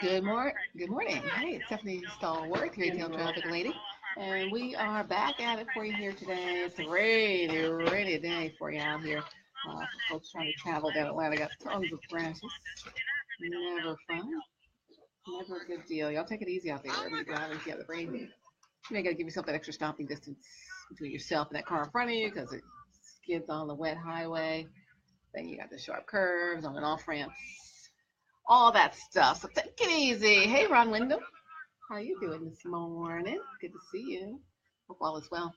Good morning. Hey, it's Stephanie Stallworth here at AtlTrafficLady, and we are back at it for you here today. It's a rainy day for you out here. For folks trying to travel down Atlanta, got tons of crashes. Never fun. Never a good deal. Y'all take it easy out there. Wherever you're driving, if you have the rain, you may got to give yourself that extra stopping distance between yourself and that car in front of you because it skids on the wet highway. Then you got the sharp curves on and off ramps, all that stuff. So take it easy. Hey, Ron Wyndham, how you doing this morning? Good to see you. Hope all is well.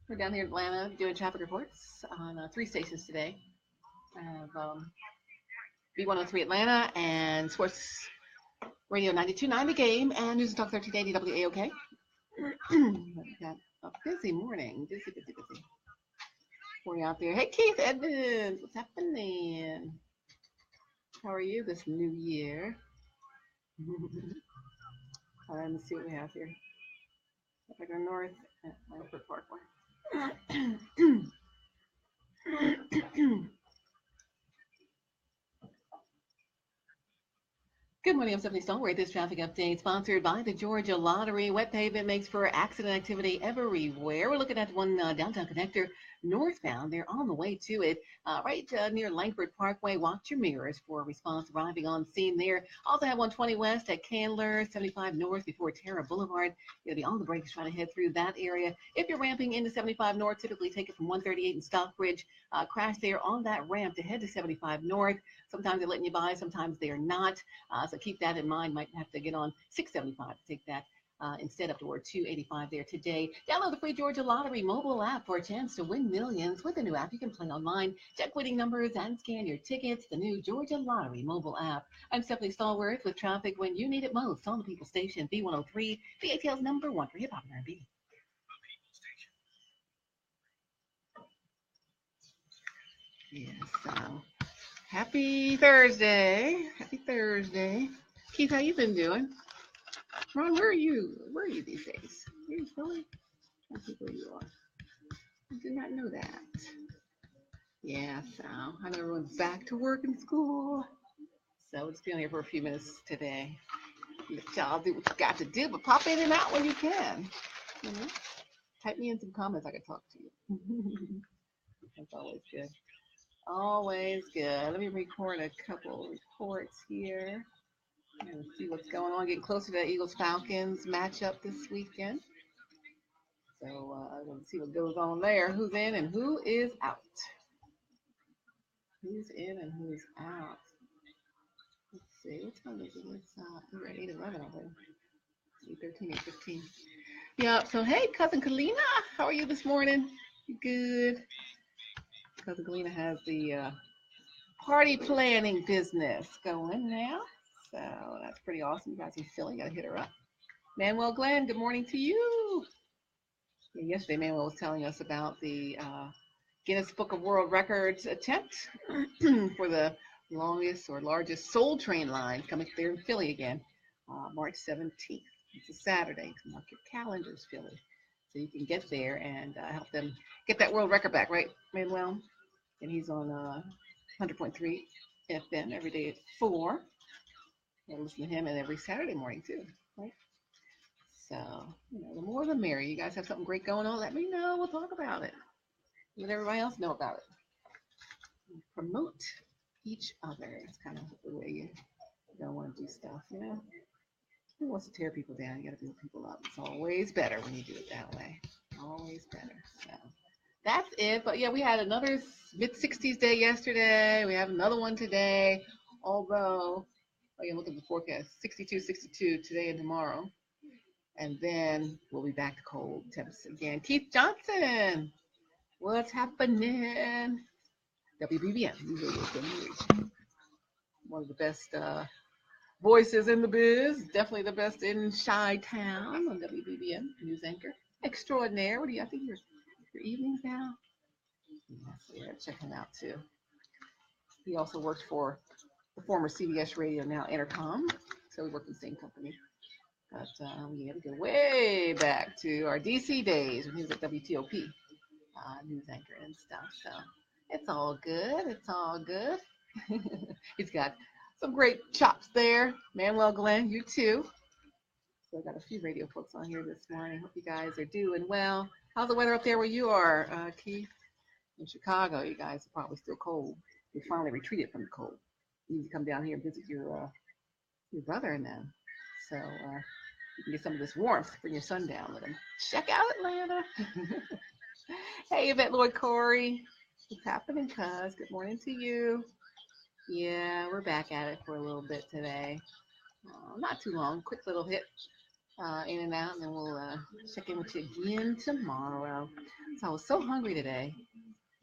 We're down here in Atlanta doing traffic reports on 3 stations today. I have B103 Atlanta and Sports Radio 92.9 The Game and News and Talk 1380 WAOK. Got a busy morning. Busy. For you out there. Hey, Keith Edmonds, what's happening? How are you this new year? Let's see what we have here. If I go north at Langford Parkway. Good morning, I'm Stephanie Stallworth. This traffic update sponsored by the Georgia Lottery. Wet pavement makes for accident activity everywhere. We're looking at one downtown connector northbound. They're on the way to it, right near Langford Parkway. Watch your mirrors for a response arriving on scene there. Also have 120 west at Candler, 75 north before Terra Boulevard. You'll be on the brakes trying to head through that area. If you're ramping into 75 north, typically take it from 138 in Stockbridge. Crash there on that ramp to head to 75 north. Sometimes they're letting you by, sometimes they're not. So keep that in mind. Might have to get on 675 to take that instead up toward 285 there today. Download the free Georgia Lottery mobile app for a chance to win millions. With the new app, you can play online, check winning numbers, and scan your tickets. The new Georgia Lottery mobile app. I'm Stephanie Stallworth with traffic when you need it most on the People Station, B103, the ATL's #1 for hip hop and R&B. Yes, happy Thursday. Happy Thursday. Keith, how you been doing? Ron, where are you? Where are you these days? Are you in Philly? I don't think where you are. I did not know that. Yeah, so I know everyone's back to work and school. So we'll just be on here for a few minutes today. Let y'all do what you got to do, but pop in and out when you can. You know? Type me in some comments, I can talk to you. That's always good. Always good. Let me record a couple reports here and see what's going on. Getting closer to the Eagles-Falcons matchup this weekend. So let's see what goes on there. Who's in and who is out? Who's in and who's out? Let's see. What time is it? We're at 8:11 already. 8:13, 8:15. Yep. So, hey, Cousin Kalina. How are you this morning? You good? Cousin Kalina has the party planning business going now. So that's pretty awesome. You guys in Philly, got to hit her up. Manuel Glenn, good morning to you. Yeah, yesterday, Manuel was telling us about the Guinness Book of World Records attempt for the longest or largest Soul Train line coming there in Philly again, March 17th. It's a Saturday. So mark your calendars, Philly, so you can get there and help them get that world record back, right, Manuel? And he's on 100.3 FM every day at 4. And listen to him and every Saturday morning too, right? So, the more the merrier. You guys have something great going on, let me know. We'll talk about it. Let everybody else know about it. Promote each other. It's kind of the way you don't want to do stuff, Who wants to tear people down? You got to build people up. It's always better when you do it that way. Always better. So that's it. But yeah, we had another mid-60s day yesterday. We have another one today. Although, look at the forecast. 62, 62 today and tomorrow. And then we'll be back to cold temps again. Keith Johnson, what's happening? WVEE, one of the best voices in the biz. Definitely the best in Chi-Town on WVEE, news anchor extraordinaire. I think your evenings now? Yes, yeah, check him out too. He also works for the former CBS Radio, now Intercom. So we work in the same company. But we had to go way back to our DC days when he was at WTOP, news anchor and stuff. So it's all good. It's all good. He's got Some great chops there. Manuel Glenn, you too. So I got a few radio folks on here this morning. Hope you guys are doing well. How's the weather up there where you are, Keith? In Chicago, you guys are probably still cold. We finally retreated from the cold. You need to come down here and visit your brother and them. So you can get some of this warmth. Bring your son down with him. Check out Atlanta. Hey, Yvette Lloyd Corey. What's happening, cuz? Good morning to you. Yeah, we're back at it for a little bit today. Not too long. Quick little hit in and out, and then we'll check in with you again tomorrow. So I was so hungry today.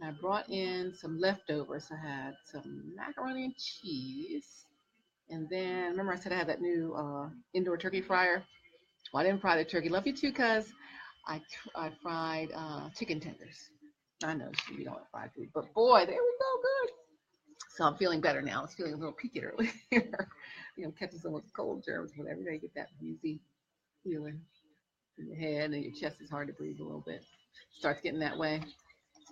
I brought in some leftovers. I had some macaroni and cheese. And then, remember I said I had that new indoor turkey fryer? Well, I didn't fry the turkey. Love you too, cuz. I fried chicken tenders. I know you don't want fried food, but boy, they were so good. So I'm feeling better now. I was feeling a little peaky earlier. Catching some of the cold germs, whatever. You get that wheezy feeling in your head, and your chest is hard to breathe a little bit. Starts getting that way.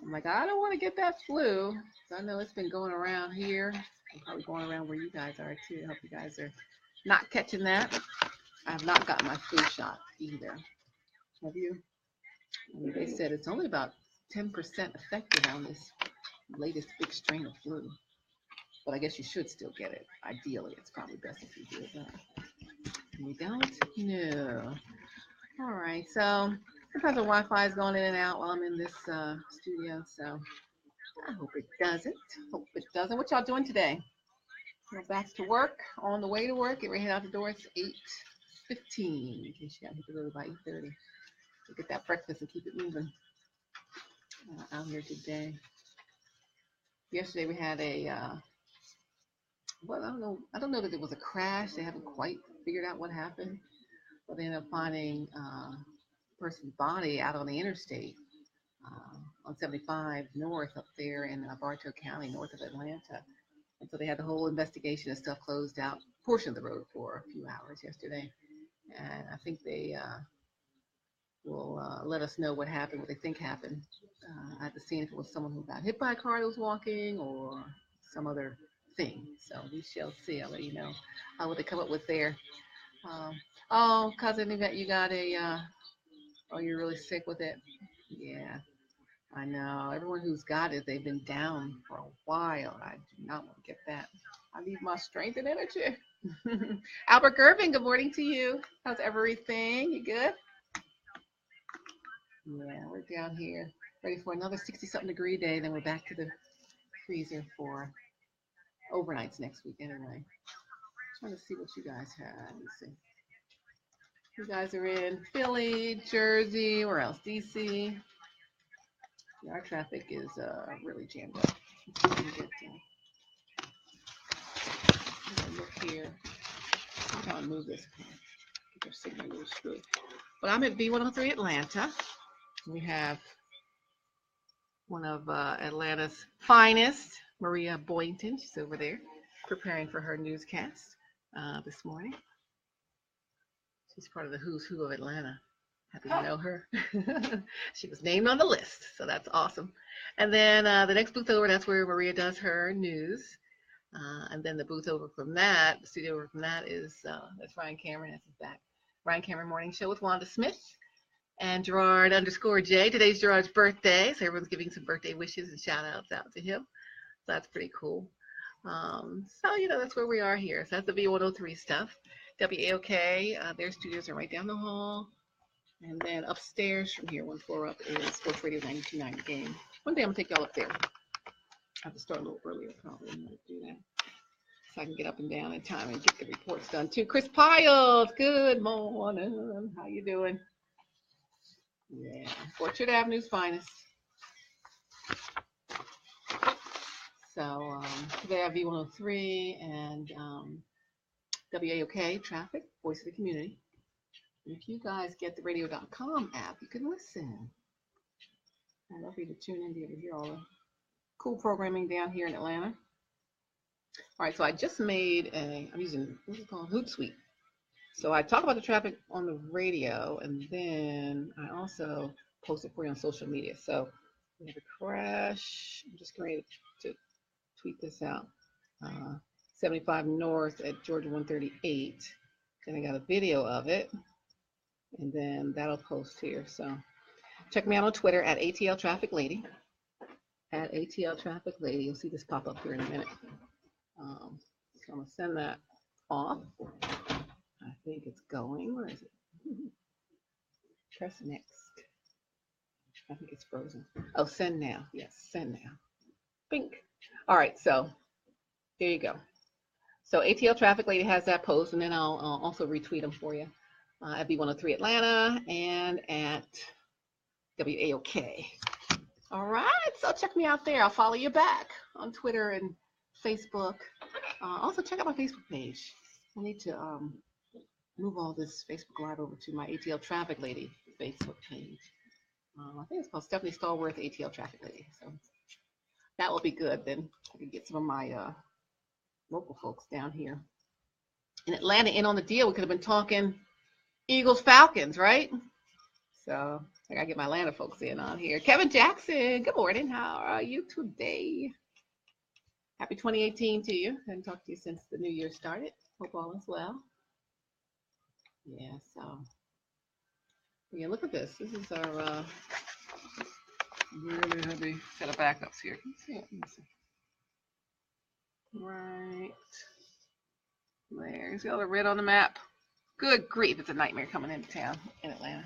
I'm like, I don't want to get that flu. So I know it's been going around here. It's probably going around where you guys are too. I hope you guys are not catching that. I have not gotten my flu shot either. Have you? I mean, they said it's only about 10% effective on this latest big strain of flu. But I guess you should still get it. Ideally, it's probably best if you do it. We don't? No. All right. So sometimes the Wi-Fi is going in and out while I'm in this studio. So I hope it doesn't. Hope it doesn't. What y'all doing today? Go back to work. On the way to work. Get ready to head out the door. It's 8:15. In case you got to hit the road by 8:30. So get that breakfast and keep it moving out here today. Yesterday we had a well, I don't know that it was a crash. They haven't quite figured out what happened, but they ended up finding a person's body out on the interstate on 75 north up there in Bartow County, north of Atlanta. And so they had the whole investigation and stuff closed out, portion of the road for a few hours yesterday. And I think they will let us know what happened, what they think happened at the scene, if it was someone who got hit by a car that was walking or some other thing. So we shall see. I'll let you know what they come up with there. Oh, cousin Yvette, you got oh, you're really sick with it? Yeah, I know. Everyone who's got it, they've been down for a while. I do not want to get that. I need my strength and energy. Albert Gervin, good morning to you. How's everything? You good? Yeah, we're down here ready for another 60-something degree day. Then we're back to the freezer for overnights next week anyway. Trying to see what you guys have. Let me see. You guys are in Philly, Jersey, where else? DC. Yeah, our traffic is really jammed up. Look here. I'm trying to move this. Get your signal a little screwed. But I'm at B103 Atlanta. We have one of Atlanta's finest, Maria Boynton. She's over there preparing for her newscast this morning. She's part of the who's who of Atlanta. Happy to know her. She was named on the list, so that's awesome. And then the next booth over, that's where Maria does her news. And then the booth over from that, the studio over from that is, that's Ryan Cameron, that's his back. Ryan Cameron Morning Show with Wanda Smith and Gerard_J. Today's Gerard's birthday, so everyone's giving some birthday wishes and shout outs out to him. So that's pretty cool. So, that's where we are here. So that's the V103 stuff. WAOK, their studios are right down the hall. And then upstairs from here, one floor up, is Sports Radio 92.9 TheGame. One day I'm going to take y'all up there. I have to start a little earlier probably in order to do that. So I can get up and down in time and get the reports done too. Chris Piles, good morning. How you doing? Yeah, Orchard Avenue's finest. So today I have V103 and WAOK Traffic, Voice of the Community. And if you guys get the radio.com app, you can listen. I'd love for you to tune in to be able to hear all the cool programming down here in Atlanta. All right, so I just made I'm using, what's it called, Hootsuite. So I talk about the traffic on the radio, and then I also post it for you on social media. So we have a crash. I'm just going to tweet this out. 75 north at Georgia 138. Then I got a video of it, and then that'll post here. So check me out on Twitter at AtlTrafficLady. At AtlTrafficLady. You'll see this pop up here in a minute. So I'm gonna send that off. I think it's going. Where is it? Press next. I think it's frozen. Oh, send now. Yes, send now. Bink. All right, so there you go. So AtlTrafficLady has that post, and then I'll also retweet them for you at B103 Atlanta and at WAOK. All right, so check me out there. I'll follow you back on Twitter and Facebook. Also, check out my Facebook page. I need to move all this Facebook Live over to my AtlTrafficLady Facebook page. I think it's called Stephanie Stallworth AtlTrafficLady. So that will be good. Then I can get some of my local folks down here in Atlanta in on the deal. We could have been talking Eagles Falcons, right? So I gotta get my Atlanta folks in on here. Kevin Jackson, good morning. How are you today? Happy 2018 to you. Haven't talked to you since the new year started. Hope all is well. Yeah, so yeah, look at this. This is our really heavy set of backups here. Can you see it? Let me see. Right there. You see all the red on the map? Good grief, it's a nightmare coming into town in Atlanta.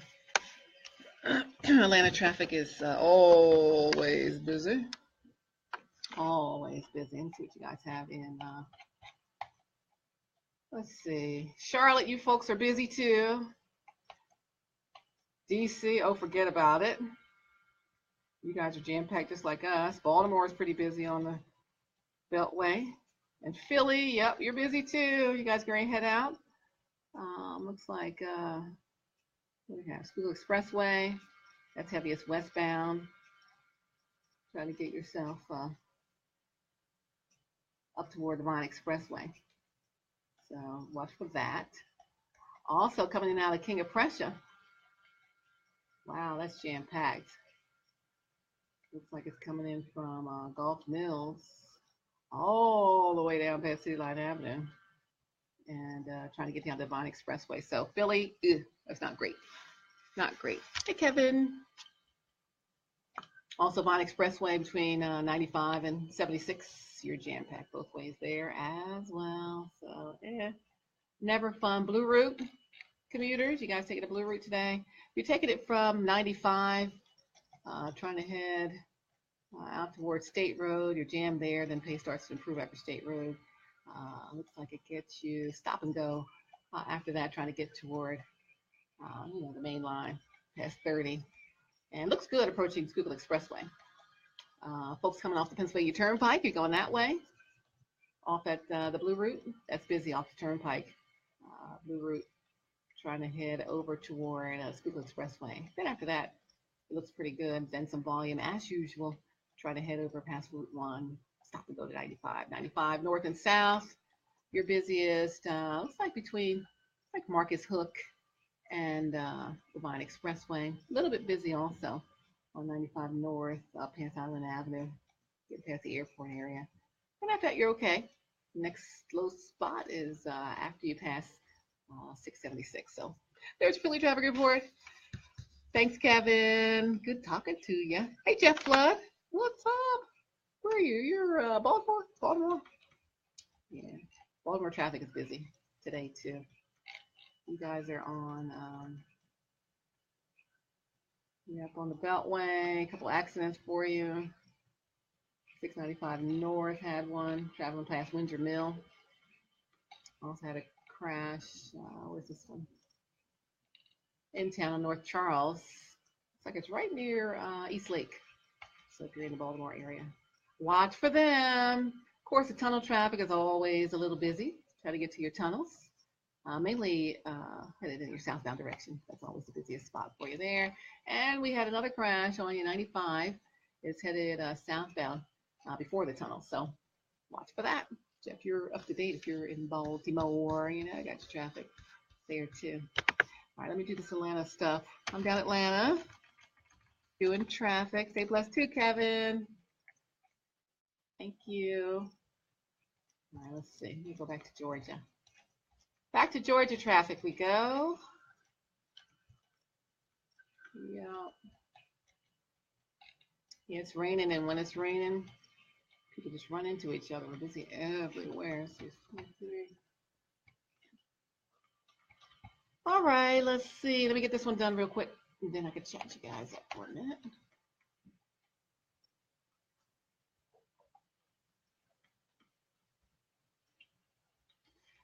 Atlanta traffic is always busy. Always busy. Let's see what you guys have in. Let's see. Charlotte, you folks are busy too. DC, oh, forget about it. You guys are jam-packed just like us. Baltimore is pretty busy on the Beltway. And Philly, yep, you're busy too. You guys going to head out? Looks like what do we have? School Expressway. That's heaviest westbound. Trying to get yourself up toward the Vine Expressway. So watch for that. Also coming in out of King of Prussia. Wow, that's jam-packed. Looks like it's coming in from Gulf Mills all the way down past City Line Avenue and trying to get down to the Vine Expressway. So Philly, that's not great. Not great. Hey, Kevin. Also Vine Expressway between 95 and 76. You're jam-packed both ways there as well. So, yeah, never fun. Blue Route commuters, you guys taking the Blue Route today? If you're taking it from 95, trying to head out towards State Road, you're jammed there, then pace starts to improve after State Road. Looks like it gets you stop and go after that, trying to get toward the main line past 30. And looks good approaching Schuylkill Expressway. Folks coming off the Pennsylvania Turnpike, you're going that way. Off at the Blue Route, that's busy off the Turnpike. Blue Route trying to head over toward Schuylkill Expressway. Then after that, it looks pretty good. Then some volume as usual. Try to head over past Route 1. Stop and go to 95. 95 north and south. Your busiest, looks like between Marcus Hook and the Vine Expressway. A little bit busy also on 95 north, up past Island Avenue, get past the airport area. And after that, you're okay. Next low spot is after you pass 676. So there's your Philly traffic report. Thanks, Kevin. Good talking to you. Hey, Jeff Flood. What's up? Where are you? You're Baltimore? Baltimore? Yeah. Baltimore traffic is busy today, too. You guys are on up on the Beltway. A couple accidents for you. 695 North had one. Traveling past Windsor Mill. Also had a crash. Where's this one? In town in North Charles. Looks like it's right near East Lake. So if you're in the Baltimore area, watch for them. Of course, the tunnel traffic is always a little busy. Try to get to your tunnels. Mainly headed in your southbound direction. That's always the busiest spot for you there. And we had another crash on I-95. It's headed southbound before the tunnel. So watch for that. Jeff, you're up to date if you're in Baltimore. I got your traffic there too. All right, let me do this Atlanta stuff. I'm down Atlanta doing traffic. Stay blessed too, Kevin. Thank you. All right, let's see. Let me go back to Georgia. Back to Georgia traffic we go. Yeah. Yeah, it's raining, and when it's raining, people just run into each other. We're busy everywhere. So all right, let's see. Let me get this one done real quick, and then I can chat you guys up for a minute.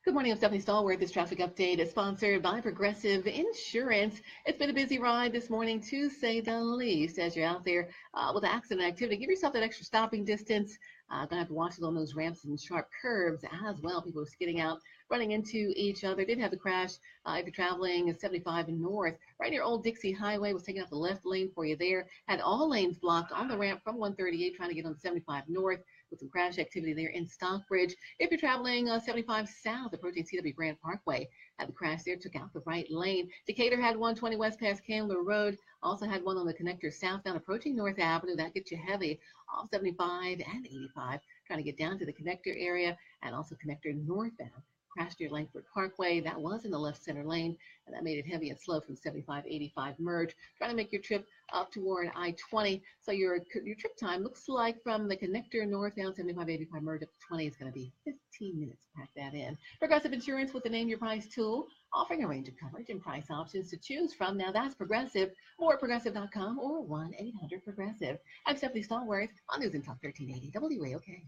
Good morning, I'm Stephanie Stallworth. This traffic update is sponsored by Progressive Insurance. It's been a busy ride this morning, to say the least. As you're out there with accident activity, give yourself that extra stopping distance. Gonna have to watch it on those ramps and sharp curves as well. People are skidding out, running into each other. Did have the crash if you're traveling 75 north, right near Old Dixie Highway. Was taking out the left lane for you there. Had all lanes blocked on the ramp from 138, trying to get on 75 north. With some crash activity there in Stockbridge. If you're traveling 75 south, approaching CW Grand Parkway, had the crash there, took out the right lane. Decatur had 120 west past Candler Road. Also had one on the connector southbound, approaching North Avenue. That gets you heavy off 75 and 85, trying to get down to the connector area, and also connector northbound. Crashed near Langford Parkway. That was in the left center lane, and that made it heavy and slow from 75-85 merge. Trying to make your trip up toward I-20. So your trip time looks like from the connector northbound 75-85 merge up to 20 is going to be 15 minutes. Pack that in. Progressive Insurance with the Name Your Price tool, offering a range of coverage and price options to choose from. Now that's Progressive. More at progressive.com or 1-800-PROGRESSIVE. I'm Stephanie Stallworth on News and Talk 1380 WAOK.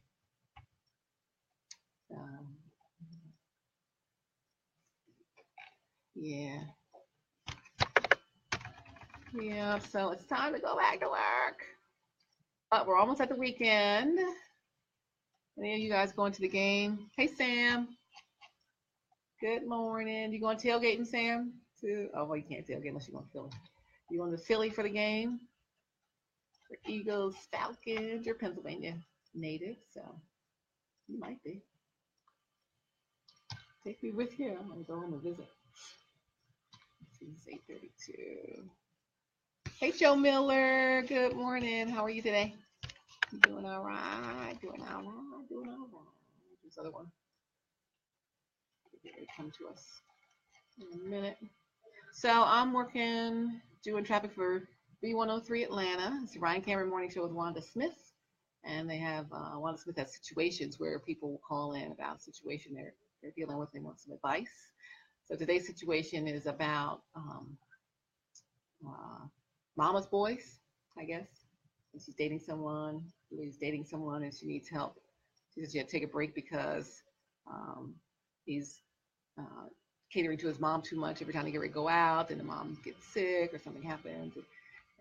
Yeah. Yeah, so it's time to go back to work. But we're almost at the weekend. Any of you guys going to the game? Hey, Sam. Good morning. You going tailgating, Sam? Oh, well, you can't tailgate unless you're going to Philly. You going to Philly for the game? For Eagles, Falcons, you're Pennsylvania native, so you might be. Take me with you. I'm going to go home and visit. It's 8:32. Hey, Joe Miller. Good morning. How are you today? Doing all right. Doing all right. Doing all right. This other one. It come to us in a minute. So I'm working, doing traffic for B103 Atlanta. It's the Ryan Cameron Morning Show with Wanda Smith. And they have Wanda Smith has situations where people will call in about a situation they're dealing with. They want some advice. So today's situation is about mama's boys, I guess. And she's dating someone who is dating someone, and she needs help. She says she had to take a break because he's catering to his mom too much every time they get ready to go out, and the mom gets sick or something happens.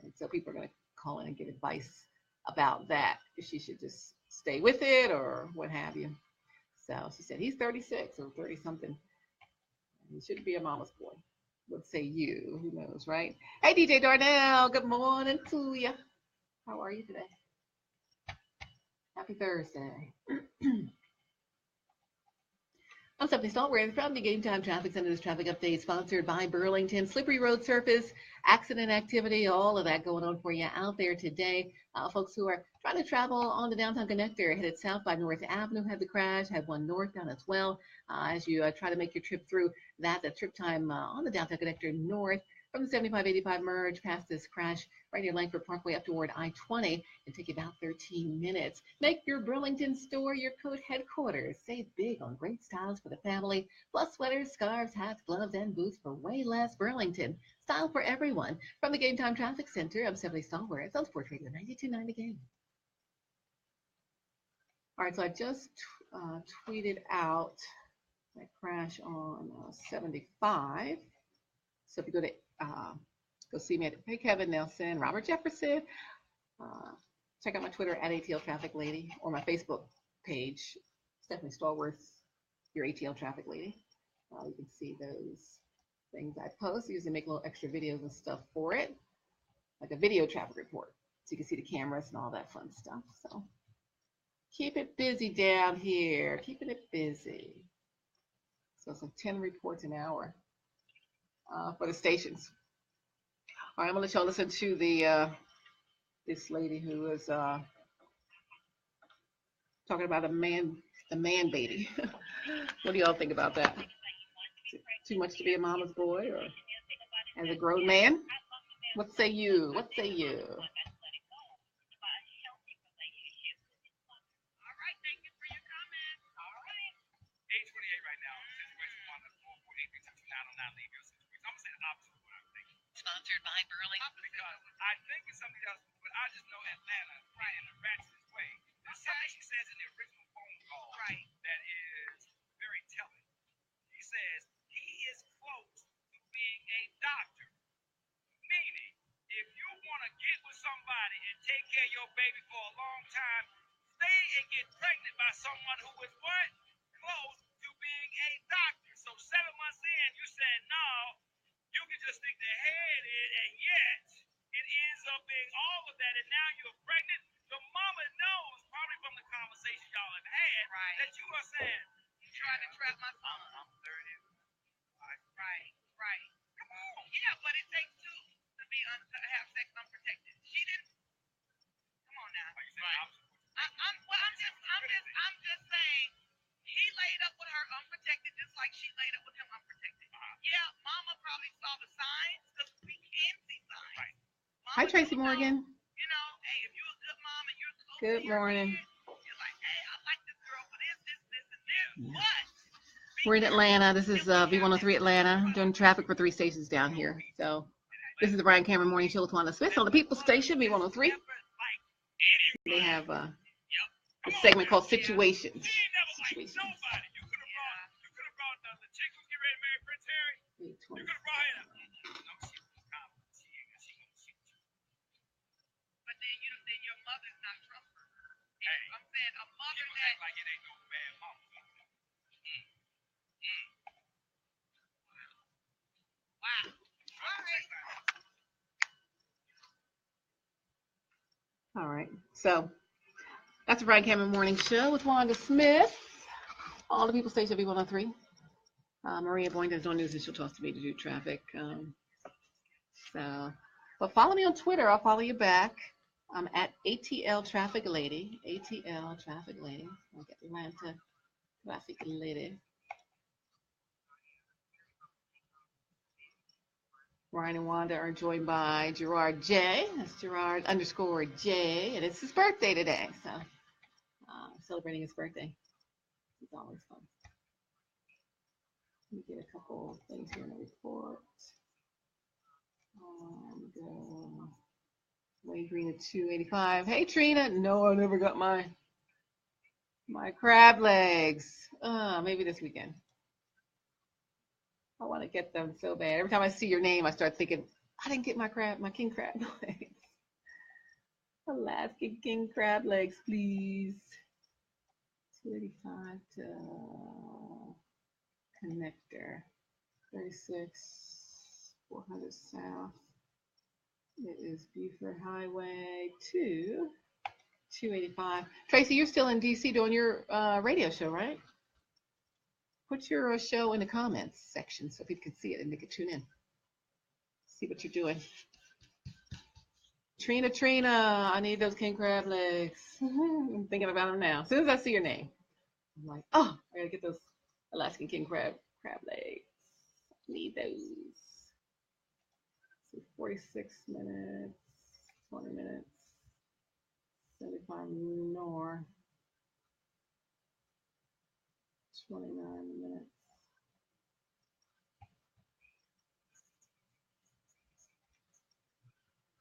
And so people are going to call in and give advice about that. If she should just stay with it or what have you. So she said he's 36 or 30 something. He shouldn't be a mama's boy. What say you? Who knows, right? Hey, DJ Darnell. Good morning to you. How are you today? Happy Thursday. I'm Stephanie Stallworth from the Game Time Traffic Center's traffic update, sponsored by Burlington. Slippery road surface, accident activity, all of that going on for you out there today. Folks who are trying to travel on the downtown connector headed south by North Avenue had the crash, had one northbound as well. As you try to make your trip through that, the trip time on the downtown connector north from the 75-85 merge past this crash right near Langford Parkway up toward I-20 and take about 13 minutes. Make your Burlington store your coat headquarters. Save big on great styles for the family, plus sweaters, scarves, hats, gloves, and boots for way less. Burlington, style for everyone. From the Game Time Traffic Center, I'm Stephanie Stallworth. It's on Sports Radio 92.9 The Game. All right, so I just tweeted out that crash on 75. So if you go to go see me at Hey Kevin Nelson, Robert Jefferson. Check out my Twitter at AtlTrafficLady or my Facebook page, Stephanie Stallworth, your ATL Traffic Lady. You can see those things I post. I usually make little extra videos and stuff for it, like a video traffic report, so you can see the cameras and all that fun stuff. So keep it busy down here, keeping it busy. So some 10 reports an hour for the stations. All right, I'm going to listen to the this lady who was talking about a man The man baby. What do y'all think about that? Too much to be a mama's boy or as a grown man? What say you? What say you? Sponsored by Burley. Because I think it's something else, but I just know Atlanta in the ratchetest way. There's something she says in the original phone call that is very telling. He says he is close to being a doctor, meaning if you want to get with somebody and take care of your baby for a long time, stay and get pregnant by someone who is what? Close to being a doctor. So 7 months in, you said no. You can just stick the head in, and yet it ends up being all of that, and now you're pregnant. Your mama knows, probably from the conversation y'all have had, that you are saying, "You trying to trap my son? I'm 30. Right. Come on. Yeah, but it takes two to to have sex unprotected. She didn't. Come on now. I'm just saying. He laid up with her unprotected, just like she laid up with him unprotected. Yeah, mama probably saw the signs, because we can see signs. Right. Hi, Tracy Morgan. You know, hey, if you're a good mom and you're close Good morning. you're like, hey, I like this girl for this, and this. But we're in Atlanta. This is V103 Atlanta. Doing traffic for 3 stations down here. So this is the Brian Cameron Morning Show with Wanda Smith on the People Station, V103. They have a segment called Situations. All right, so that's the Brian Cameron Morning Show with Wanda Smith. All the People Station V103. Maria Boynton is on news and she'll talk to me to do traffic. But follow me on Twitter. I'll follow you back. I'm at AtlTrafficLady. AtlTrafficLady. I'll get Atlanta Traffic Lady. Ryan and Wanda are joined by Gerard J. That's Gerard_J. And it's his birthday today. So celebrating his birthday. It's always fun. Let me get a couple of things here in the report. Wayne Green at 285. Hey Trina. No, I never got my crab legs. Maybe this weekend. I want to get them so bad. Every time I see your name, I start thinking, I didn't get my king crab legs. Alaskan king crab legs, please. 285 to connector. 36, 400 south. It is Buford Highway to 285. Tracy, you're still in DC doing your radio show, right? Put your show in the comments section so people can see it and they can tune in. See what you're doing. Trina, I need those king crab legs. I'm thinking about them now. As soon as I see your name, I'm like, oh, I gotta get those Alaskan king crab legs. Need those. So 46 minutes, 20 minutes, 75 north. 29 minutes.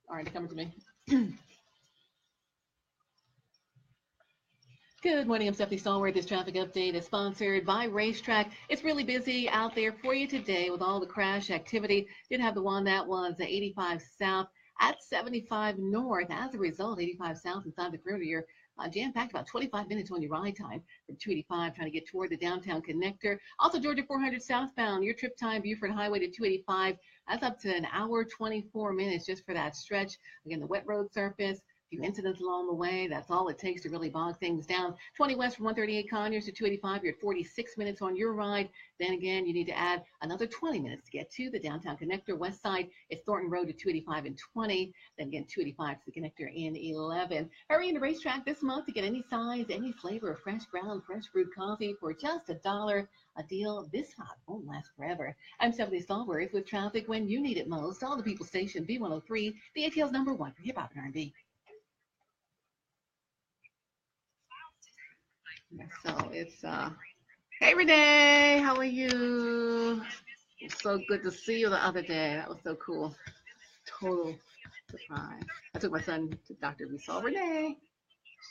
All right, they're coming to me. Good morning, I'm Stephanie Stallworth. This traffic update is sponsored by Racetrack. It's really busy out there for you today with all the crash activity. Did have the one that was 85 south at 75 north. As a result, 85 south inside the perimeter, you're jam-packed about 25 minutes on your ride time from 285 trying to get toward the downtown connector. Also, Georgia 400 southbound, your trip time, Buford Highway to 285. That's up to an hour, 24 minutes just for that stretch. Again, the wet road surface. few incidents along the way. That's all it takes to really bog things down. 20 west from 138 Conyers to 285. You're at 46 minutes on your ride. Then again, you need to add another 20 minutes to get to the downtown connector. West side, it's Thornton Road to 285 in 20. Then again, 285 to the connector in 11. Hurry into Racetrack this month to get any size, any flavor of fresh ground, fresh brewed coffee for just $1. A deal this hot won't last forever. I'm Stephanie Stallworth with traffic when you need it most. All the People Station, B103, the ATL's #1 for hip hop and R&B. So it's hey Renee, how are you? It was so good to see you the other day. That was so cool. Total surprise. I took my son to the doctor. We saw Renee.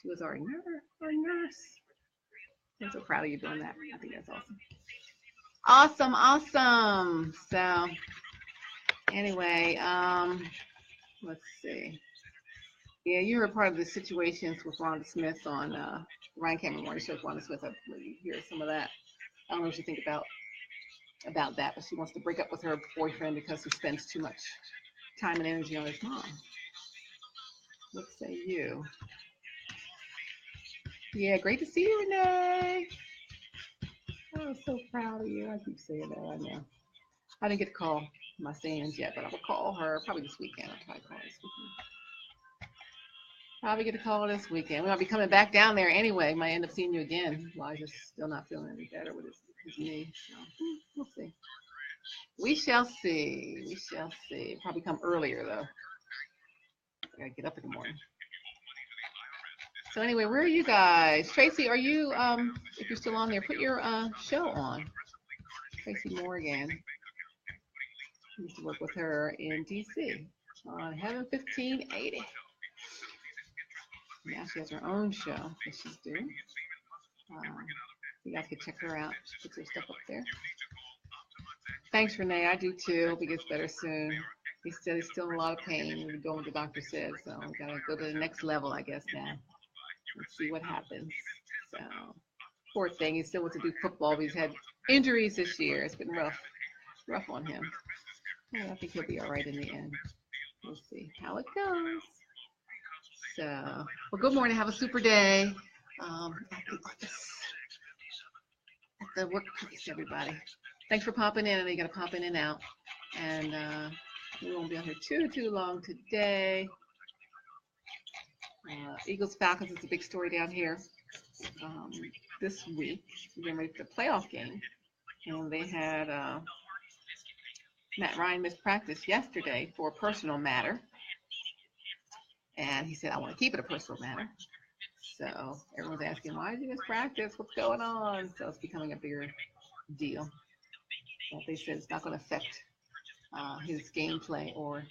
She was our nurse. I'm so proud of you doing that. I think that's awesome. Awesome. So anyway, let's see. Yeah, you were part of the situations with Rhonda Smith on Ryan Cameron Morning Show with Rhonda Smith. I believe you hear some of that. I don't know what you think about that, but she wants to break up with her boyfriend because he spends too much time and energy on his mom. What say you? Yeah, great to see you, Renee. I'm so proud of you. I keep saying that. I know. I didn't get to call my Sands yet, but I will call her probably this weekend. I'll try to call her this weekend. Probably get to call her this weekend. I'll be coming back down there anyway. Might end up seeing you again. Elijah's still not feeling any better with his knee. So we'll see. We shall see. We shall see. Probably come earlier though. I gotta get up in the morning. So anyway, where are you guys? Tracy, are you if you're still on there, put your show on. Tracy Morgan. I used to work with her in DC on Heaven 1580. Now she has her own show that she's doing. You guys can check her out. She puts her stuff up there. Thanks, Renee. I do too. Hope he gets better soon. He said he's still in a lot of pain. We're doing what the doctor said, so we gotta go to the next level, I guess, now. Let's see what happens. So, poor thing. He still wants to do football, but he's had injuries this year. It's been rough on him. I think he'll be all right in the end. We'll see how it goes. So, well, good morning. Have a super day at the workplace, everybody. Thanks for popping in. I know you got to pop in and out. And we won't be on here too long today. Eagles Falcons is a big story down here this week. We're getting ready for the playoff game. And they had Matt Ryan missed practice yesterday for a personal matter. And he said, I want to keep it a personal matter. So everyone's asking, why did you miss practice? What's going on? So it's becoming a bigger deal. But they said it's not going to affect his gameplay or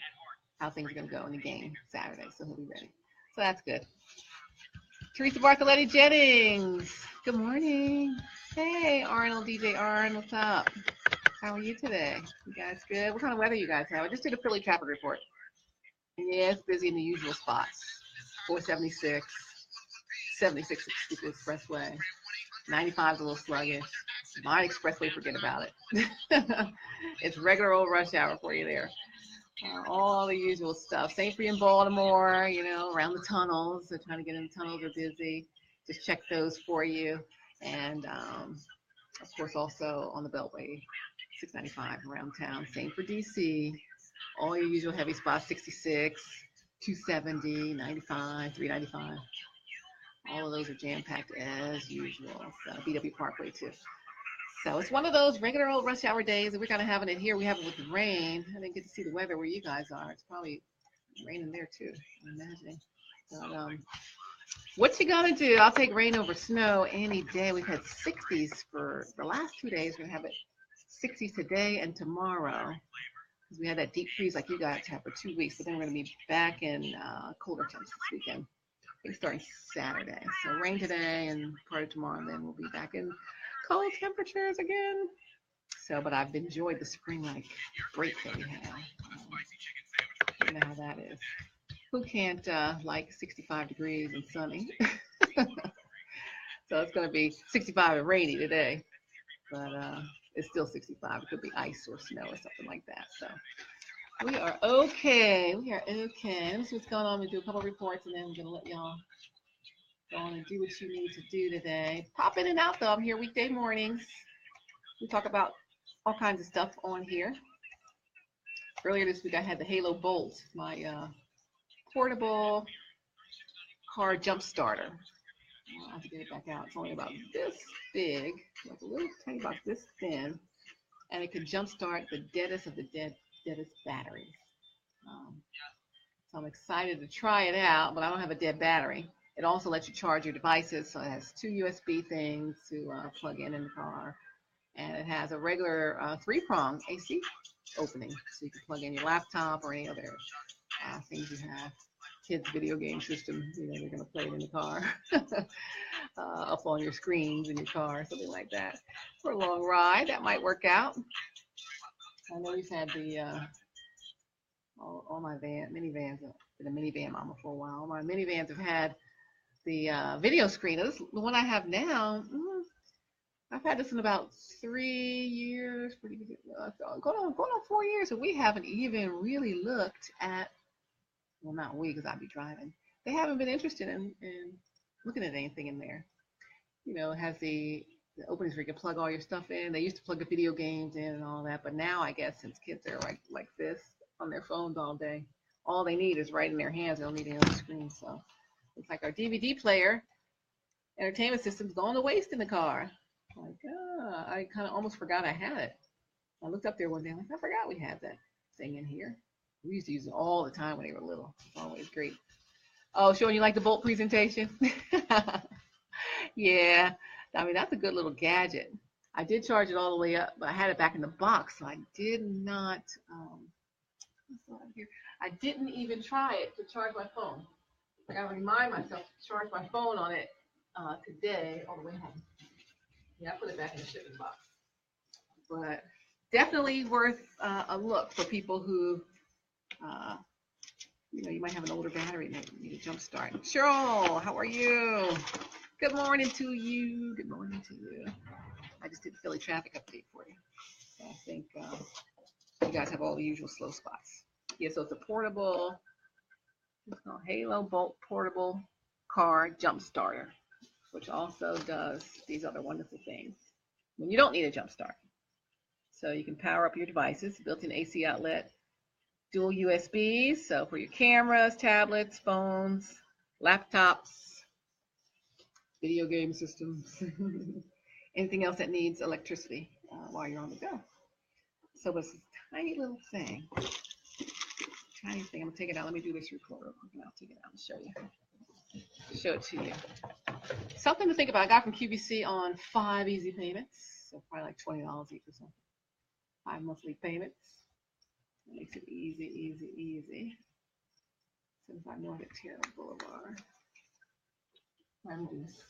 how things are going to go in the game Saturday. So he'll be ready. So that's good. Teresa Barcoletti Jennings. Good morning. Hey, Arnold, DJ Arn, what's up? How are you today? You guys good? What kind of weather you guys have? I just did a Philly traffic report. Yeah, it's busy in the usual spots. 476, 76 Schuylkill Expressway. 95 is a little sluggish. Mine Expressway, forget about it. It's regular old rush hour for you there. All the usual stuff. Same for you in Baltimore, you know, around the tunnels. They're trying to get in the tunnels, are busy. Just check those for you. And, of course, also on the Beltway, 695 around town. Same for DC. All your usual heavy spots, 66, 270, 95, 395. All of those are jam-packed as usual. So BW Parkway, too. So it's one of those regular old rush hour days, and we're kind of having it here. We have it with the rain. I didn't get to see the weather where you guys are. It's probably raining there too, I'm imagining. But what you gonna do? I'll take rain over snow any day. We've had 60s for the last 2 days. We're gonna have it 60s today and tomorrow because we had that deep freeze like you guys have for 2 weeks. But then we're gonna be back in colder temps this weekend. I think starting Saturday. So rain today and part of tomorrow, and then we'll be back in cold temperatures again. So, but I've enjoyed the spring-like break that we have. You know how that is. Who can't like 65 degrees and sunny? So it's going to be 65 and rainy today, but it's still 65. It could be ice or snow or something like that. So, We are okay. We are okay. Let me see what's going on. We do a couple reports and then we're gonna let y'all go on and do what you need to do today. Pop in and out though. I'm here weekday mornings. We talk about all kinds of stuff on here. Earlier this week I had the Halo Bolt, my portable car jump starter. I'll have to get it back out. It's only about this big, like a little tiny box this thin, and it can jumpstart the deadest of the deadest batteries. So I'm excited to try it out, but I don't have a dead battery. It also lets you charge your devices, so it has two USB things to plug in the car, and it has a regular three-prong AC opening, so you can plug in your laptop or any other things you have. Kids' video game system, you know, they're going to play it in the car, up on your screens in your car, something like that. For a long ride, that might work out. I know we've had the all my minivans, been a minivan mama for a while. All my minivans have had the video screen. The one I have now, I've had this in about 3 years, going on 4 years, and we haven't even really looked at, well, not we, because I'd be driving. They haven't been interested in looking at anything in there. You know, it has the openings where you can plug all your stuff in. They used to plug the video games in and all that, but now I guess since kids are like this on their phones all day, all they need is right in their hands. They don't need any other screen. So it's like our DVD player, entertainment system's going to waste in the car. Like, I kind of almost forgot I had it. I looked up there one day, I'm like, I forgot we had that thing in here. We used to use it all the time when they were little. It's always great. Oh, showing you like the Bolt presentation? Yeah, I mean, that's a good little gadget. I did charge it all the way up, but I had it back in the box, so I did not, I didn't even try it to charge my phone. I gotta remind myself to charge my phone on it today on the way home. Yeah, I put it back in the shipping box. But definitely worth a look for people who, you know, you might have an older battery and need a jump start. Cheryl, how are you? Good morning to you. Good morning to you. I just did the Philly traffic update for you. So I think you guys have all the usual slow spots. Yeah, so it's a portable, it's called Halo Bolt Portable Car Jump Starter, which also does these other wonderful things when you don't need a jump start. So you can power up your devices, built-in AC outlet, dual USBs, so for your cameras, tablets, phones, laptops, video game systems, anything else that needs electricity while you're on the go. So it's this tiny little thing. Tiny thing. I'm gonna take it out. Let me do this recorder. I'll take it out and show you. Show it to you. Something to think about. I got from QVC on 5 easy payments, so probably like $20 each or something. 5 monthly payments. That makes it easy, easy, easy. 75 North at Terra Boulevard. I'm just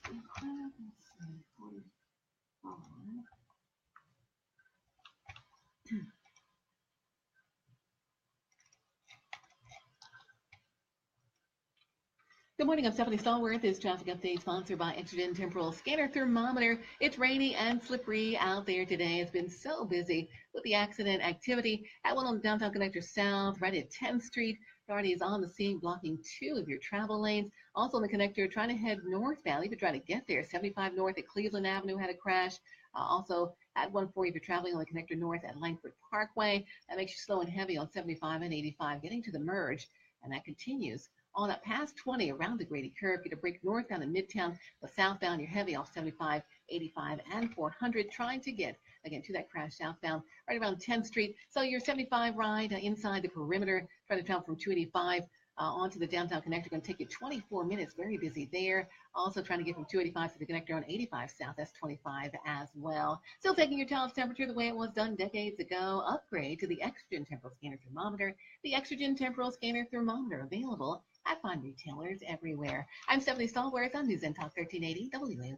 Good morning, I'm Stephanie Stallworth. This traffic update sponsored by Exogen Temporal Scanner Thermometer. It's rainy and slippery out there today. It's been so busy with the accident activity at one on Downtown Connector South, right at 10th Street. Authority is on the scene, blocking 2 of your travel lanes. Also on the connector, trying to head northbound, even trying to get there. 75 North at Cleveland Avenue had a crash. Also at 140 if you're traveling on the connector north at Langford Parkway. That makes you slow and heavy on 75 and 85, getting to the merge, and that continues. On that past 20 around the Grady Curve, get a break northbound in Midtown, but southbound you're heavy off 75, 85, and 400, trying to get, again, to that crash southbound right around 10th Street. So your 75 ride inside the perimeter, trying to travel from 285 onto the downtown connector, going to take you 24 minutes, very busy there. Also trying to get from 285 to the connector on 85 South, that's 25 as well. Still taking your child's temperature the way it was done decades ago. Upgrade to the Exogen Temporal Scanner Thermometer. The Exogen Temporal Scanner Thermometer available at fine retailers everywhere. I'm Stephanie Stallworth on News and Talk 1380 WAOK.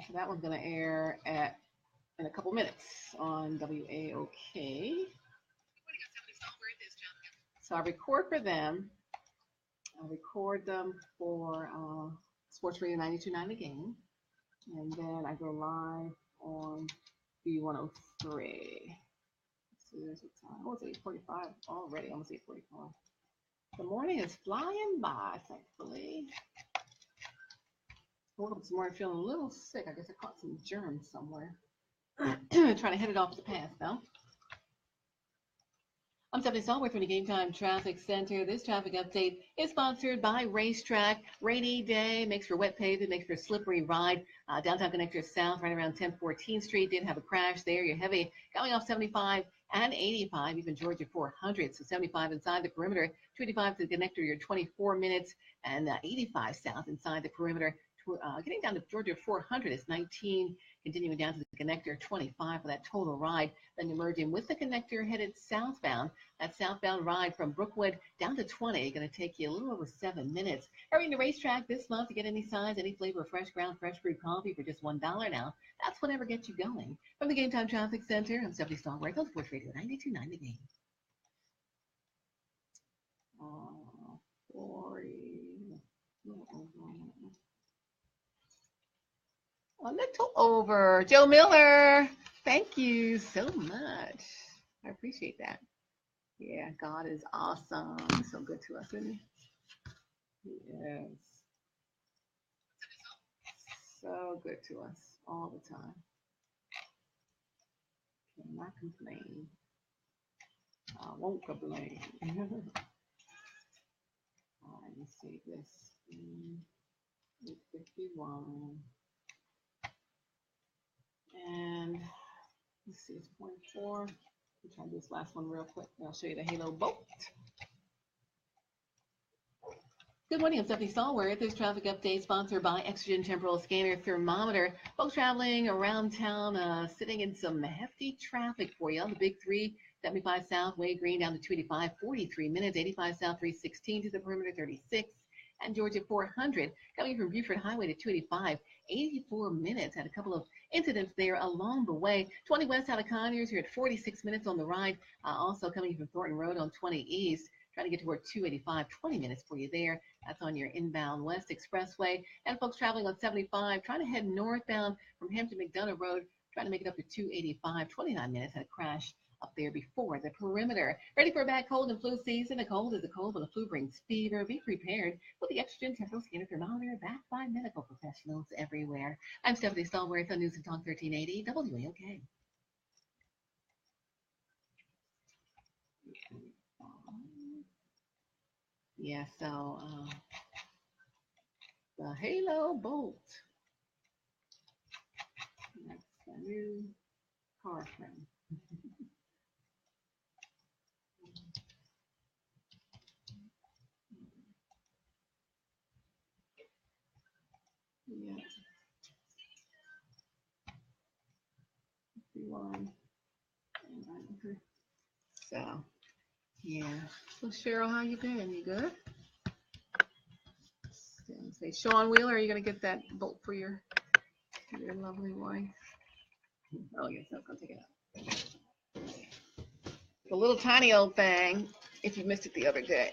So that one's going to air in a couple minutes on WAOK. So I record for them. I record them for Sports Radio 92.9 The Game. And then I go live on B103. Let's see, there's a time. Oh, it's 8:45 already. Almost 8:45. The morning is flying by, thankfully. Woke up this morning feeling a little sick. I guess I caught some germs somewhere. Trying to head it off to pass, though. I'm Stephanie Stallworth from the Game Time Traffic Center. This traffic update is sponsored by Racetrack. Rainy day makes for wet pavement, makes for a slippery ride. Downtown Connector South, right around 1014th Street, did have a crash there. You're heavy going off 75 and 85, even Georgia 400. So 75 inside the perimeter, 285 to the connector, you're 24 minutes, and 85 south inside the perimeter. Getting down to Georgia 400 is 19, continuing down to the connector 25 for that total ride. Then you merge in with the connector headed southbound. That southbound ride from Brookwood down to 20, going to take you a little over 7 minutes. Hurrying to Racetrack this month to get any size, any flavor of fresh ground, fresh brewed coffee for just $1 now. That's whatever gets you going. From the Game Time Traffic Center, I'm Stephanie Stallworth on Sports Radio 92.9 The Game. 40. A little over. Joe Miller, thank you so much. I appreciate that. Yeah, God is awesome. He's so good to us, isn't he? Yes. So good to us all the time. Cannot complain. I won't complain. All right, let's see this. 851. And let's see, it's 0.4. We'll try this last one real quick. I'll show you the Halo boat. Good morning, I'm Stephanie Stallworth. This traffic update sponsored by Exogen Temporal Scanner Thermometer. Folks traveling around town, sitting in some hefty traffic for you on the big three. 75 south, way green down to 285, 43 minutes. 85 south, 316 to the perimeter, 36. And Georgia 400 coming from Buford Highway to 285, 84 minutes. Had a couple of incidents there along the way. 20 west out of Conyers, you're at 46 minutes on the ride. Also coming from Thornton Road on 20 east, trying to get toward 285, 20 minutes for you there. That's on your inbound West Expressway. And folks traveling on 75, trying to head northbound from Hampton McDonough Road, trying to make it up to 285, 29 minutes. Had a crash up there before the perimeter. Ready for a bad cold and flu season? A cold is a cold, but a flu brings fever. Be prepared with the Exogen Temporal Scanner Thermometer backed by medical professionals everywhere. I'm Stephanie Stallworth on News and Talk 1380 WAOK. Yeah, so the Halo bolt. That's a new car frame. Yeah. 51. So, yeah. So, Cheryl, how you been? You good? Say, Sean Wheeler, are you going to get that bolt for your lovely wife? Oh, yes, I'm going to take it out. The little tiny old thing, if you missed it the other day.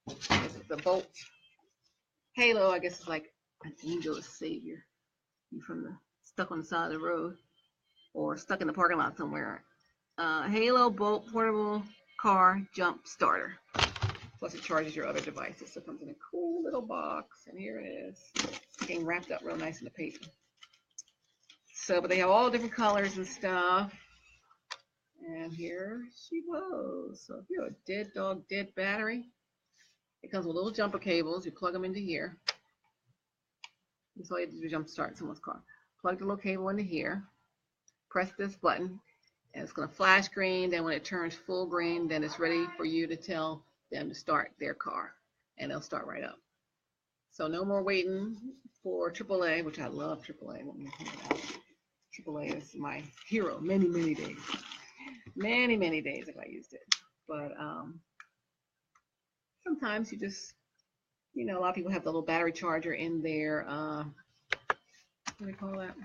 This is the bolt. Halo, I guess, is like an angel of savior. You from the stuck on the side of the road or stuck in the parking lot somewhere. Halo bolt portable car jump starter. Plus it charges your other devices. So it comes in a cool little box, and here it is. It's getting wrapped up real nice in the paper. So, but they have all different colors and stuff. And here she goes. So if you're a dead dog, dead battery, it comes with little jumper cables. You plug them into here. That's all you have to do to jump start someone's car. Plug the little cable into here. Press this button, and it's going to flash green. Then when it turns full green, then it's ready for you to tell them to start their car, and they'll start right up. So no more waiting for AAA, which I love AAA. AAA is my hero. Many days. Many days if I used it. But sometimes you just, a lot of people have the little battery charger in their, what do they call that?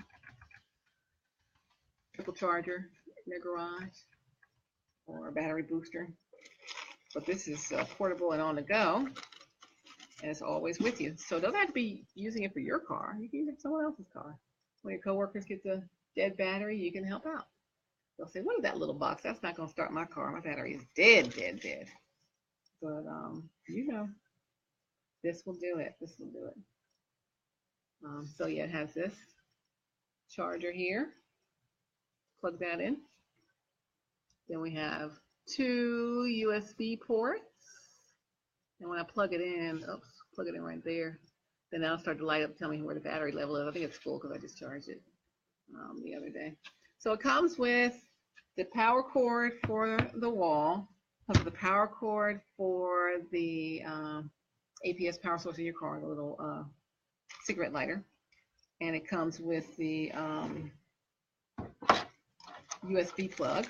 Triple charger in their garage, or a battery booster. But this is portable and on the go, and it's always with you. So it doesn't have to be using it for your car. You can use it for someone else's car. When your coworkers get to dead battery, you can help out. They'll say, what is that little box? That's not going to start my car. My battery is dead. But, you know, this will do it. This will do it. So yeah, it has this charger here. Plug that in. Then we have 2 USB ports. And when I plug it in, plug it in right there, then that'll start to light up, tell me where the battery level is. I think it's full because I just charged it the other day. So it comes with the power cord for the wall, the power cord for the APS power source in your car, the little cigarette lighter, and it comes with the USB plug,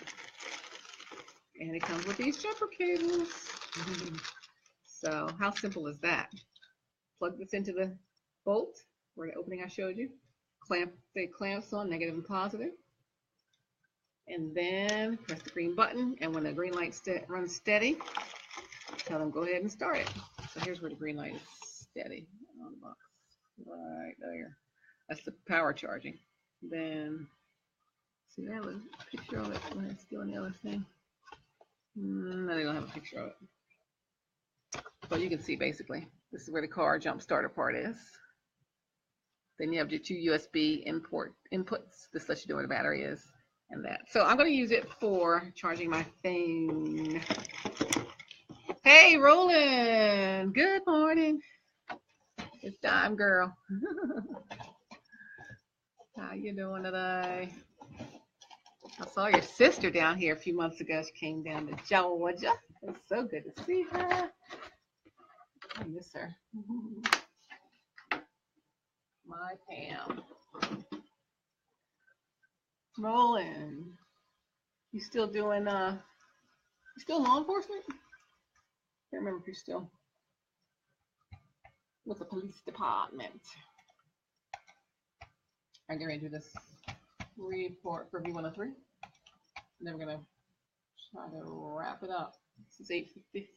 and it comes with these jumper cables. So how simple is that? Plug this into the bolt where the opening I showed you. Clamp the clamps on, negative and positive. And then press the green button, and when the green light runs steady, tell them go ahead and start it. So here's where the green light is steady on the box. Right there. That's the power charging. Then, see, I have a picture of it when it's doing the other thing. No, they don't have a picture of it. So you can see basically, this is where the car jump starter part is. Then you have your 2 USB inputs. This lets you know where the battery is and that. So I'm going to use it for charging my phone. Hey, Roland. Good morning. It's Dime Girl. How you doing today? I saw your sister down here a few months ago. She came down to Georgia. It's so good to see her. I miss her. My Pam. Roland, you still doing you still law enforcement? Can't remember if you're still with the police department. I'm getting ready to do this report for V103. And then we're gonna try to wrap it up. This is 8:50.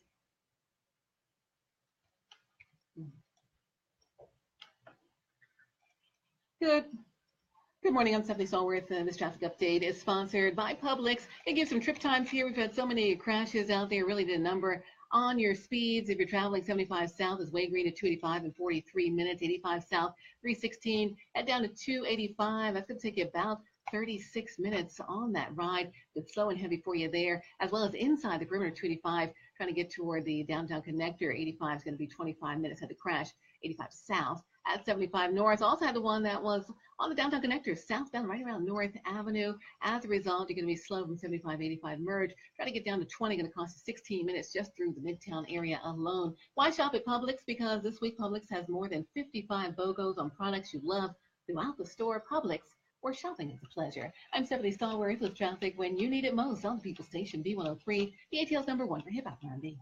Good morning, I'm Stephanie Stallworth, and this traffic update is sponsored by Publix. It gives some trip times here. We've had so many crashes out there, really did a number on your speeds. If you're traveling 75 south, is way green at 285 in 43 minutes, 85 south, 316, head down to 285. That's going to take you about 36 minutes on that ride. It's slow and heavy for you there, as well as inside the perimeter 285, trying to get toward the downtown connector. 85 is going to be 25 minutes, had to crash 85 south. At 75 north, also had the one that was on the downtown connector, southbound right around North Avenue. As a result, you're going to be slow from 75, 85 merge. Try to get down to 20, going to cost you 16 minutes just through the Midtown area alone. Why shop at Publix? Because this week Publix has more than 55 BOGOs on products you love throughout the store. Publix, where shopping is a pleasure. I'm Stephanie Stallworth with traffic when you need it most on the People Station B103, the ATL's #1 for hip hop R&B.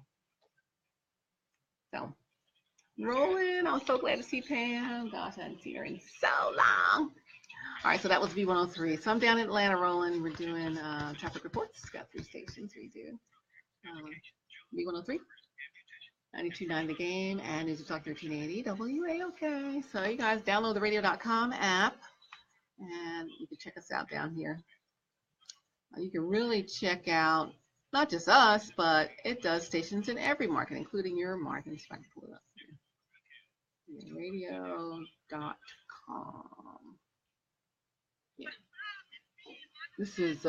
So, rolling. I'm so glad to see Pam. Gosh, I haven't seen her in so long. All right, so that was V103. So I'm down in Atlanta rolling. We're doing traffic reports. Got 3 stations we do. V103, 92.9 The Game, and News Talk 1380 WAOK. So you guys download the radio.com app, and you can check us out down here. You can really check out not just us, but it does stations in every market, including your market. Let's see if I can pull it up. Radio.com. Yeah. This is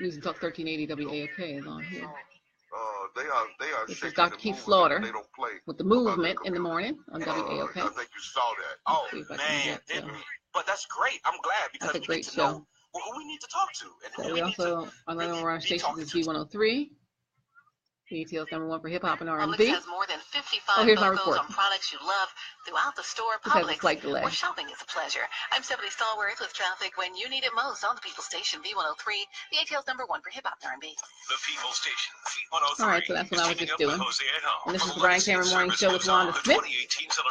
News and Talk 1380 WAOK is on here. This is Dr. Keith Slaughter with the movement in the morning on WAOK. I think you saw that. Oh man, but that's great. I'm glad because that's a great show. Who we need to talk to. And so we also on one of our stations is V103. ATL's #1 for hip hop and R&B. Publix has more than 55 BOGOs on products you love throughout the store. Publix, where shopping is a pleasure. I'm Stephanie Stallworth with traffic when you need it most on the People Station V103, the ATL's #1 for hip hop and R&B. The People Station V103. All right, so that's what I was just doing. And this is the Brian Cameron Morning Show with Wanda Smith.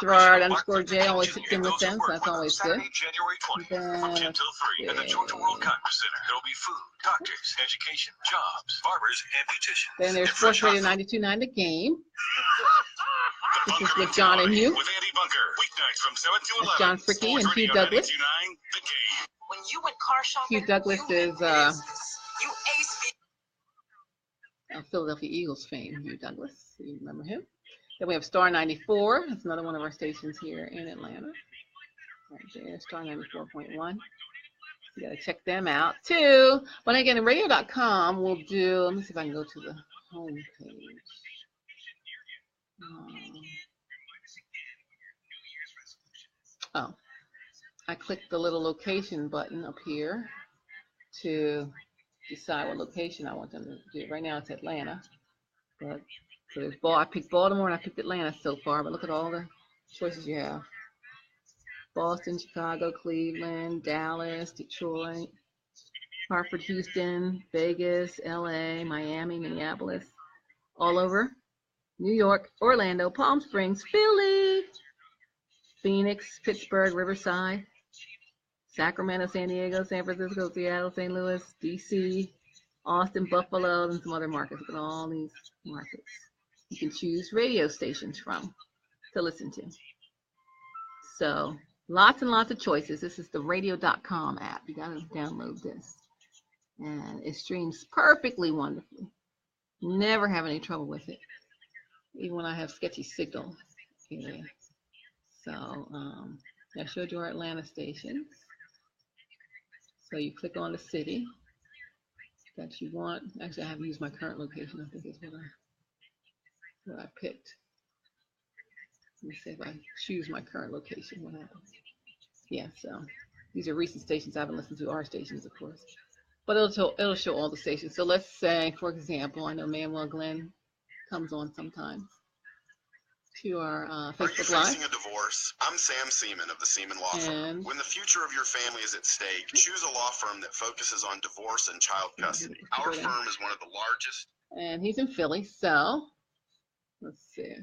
Gerard _J always sits in with them, so that's always good. January 20th from 10 till 3 at the Georgia World Congress Center. There'll be food, doctors, education, jobs, barbers, and beauticians. Then there's Sports Radio 92.9 The Game. This is with John and Hugh. With Andy Bunker, weeknights from 7 to 11. That's John Fricky and Hugh Douglas. The Game. You went car shopping. Hugh Douglas is Philadelphia Eagles fame. Hugh Douglas, you remember him? Then we have Star 94. That's another one of our stations here in Atlanta. Right there, Star 94.1. You gotta check them out too. But again, radio.com will do. Let me see if I can go to the home page. I clicked the little location button up here to decide what location I want them to do. Right now it's Atlanta. But so there's I picked Baltimore and I picked Atlanta so far, but look at all the choices you have. Boston, Chicago, Cleveland, Dallas, Detroit, Hartford, Houston, Vegas, LA, Miami, Minneapolis, all over. New York, Orlando, Palm Springs, Philly, Phoenix, Pittsburgh, Riverside, Sacramento, San Diego, San Francisco, Seattle, St. Louis, DC, Austin, Buffalo, and some other markets. Look at all these markets. You can choose radio stations from to listen to. So lots and lots of choices. This is the radio.com app. You got to download this. And it streams perfectly wonderfully. Never have any trouble with it. Even when I have sketchy signal. Yeah. So I showed you our Atlanta stations. So you click on the city that you want. Actually, I haven't used my current location. I think is what I picked. Let me see if I choose my current location. What happens? Yeah, so these are recent stations. I haven't listened to our stations, of course. But it'll show all the stations. So let's say, for example, I know Manuel Glenn comes on sometimes to our Facebook Live. Are you facing a divorce? I'm Sam Seaman of the Seaman Law Firm. When the future of your family is at stake, choose a law firm that focuses on divorce and child custody. Our firm is one of the largest. And he's in Philly, so let's see.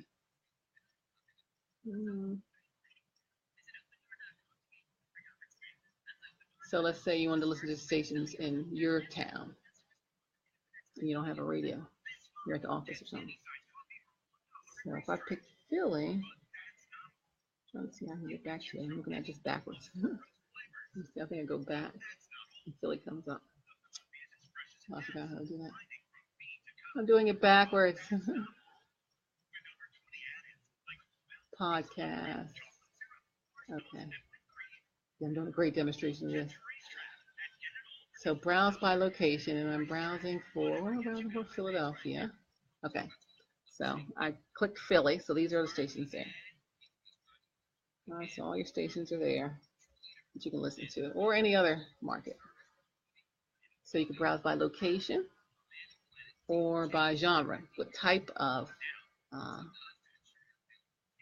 So let's say you want to listen to stations in your town and you don't have a radio. You're at the office or something. So if I pick Philly, I'm trying to see how I can get back to it. I'm looking at just backwards. I think I go back and Philly comes up. Oh, I forgot how to do that. I'm doing it backwards. Podcast. Okay. I'm doing a great demonstration of this. So browse by location, and I'm browsing for Philadelphia. Okay. So I clicked Philly, so these are the stations there. All right, so all your stations are there that you can listen to, or any other market. So you can browse by location or by genre, what type of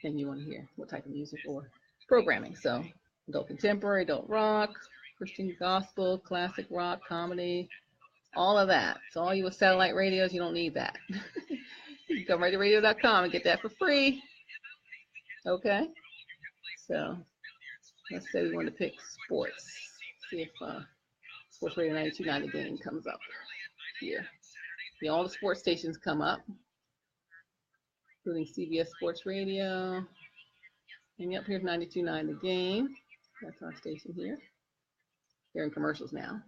thing you want to hear, what type of music or programming. So adult contemporary, adult rock, Christian gospel, classic rock, comedy, all of that. So all you with satellite radios, you don't need that. You can come right to radio.com and get that for free. Okay. So let's say we want to pick sports. See if Sports Radio 92.9 The Game comes up here. See, all the sports stations come up, including CBS Sports Radio. And yep, here's 92.9 The Game. That's our station here. They're in commercials now.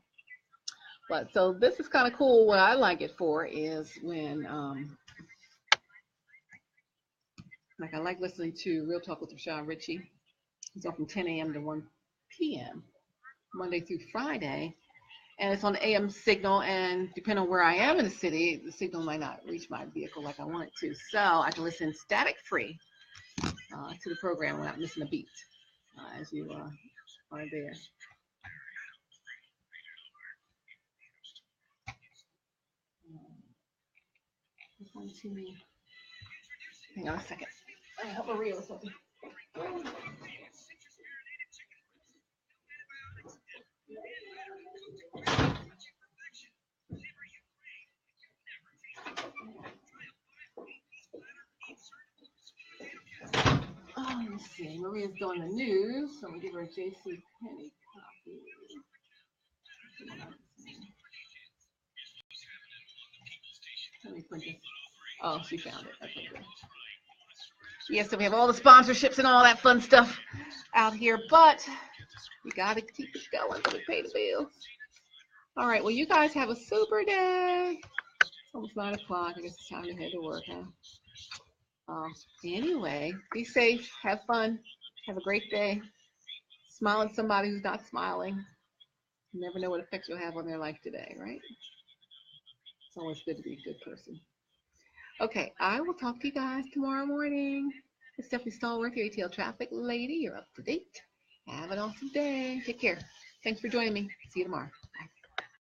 But so this is kind of cool. What I like it for is when, like I like listening to Real Talk with Rashawn Ritchie. It's on from 10 a.m. to 1 p.m. Monday through Friday. And it's on the AM signal, and depending on where I am in the city, the signal might not reach my vehicle like I want it to. So I can listen static-free to the program without missing a beat as you are there. Hang on a second. I help Maria with something. Oh, let's see. Maria's doing the news, so I'm gonna give her a J.C. Penney copy. Let me print this. Oh, she found it. Okay, good. Yeah, so we have all the sponsorships and all that fun stuff out here, but You got to keep it going so we pay the bills. All right, well, you guys have a super day. It's almost 9 o'clock. I guess it's time to head to work, huh? Anyway, be safe. Have fun. Have a great day. Smile at somebody who's not smiling. You never know what effect you'll have on their life today, right? It's always good to be a good person. Okay, I will talk to you guys tomorrow morning. It's Stephanie Stallworth, your ATL Traffic Lady. You're up to date. Have an awesome day. Take care. Thanks for joining me. See you tomorrow.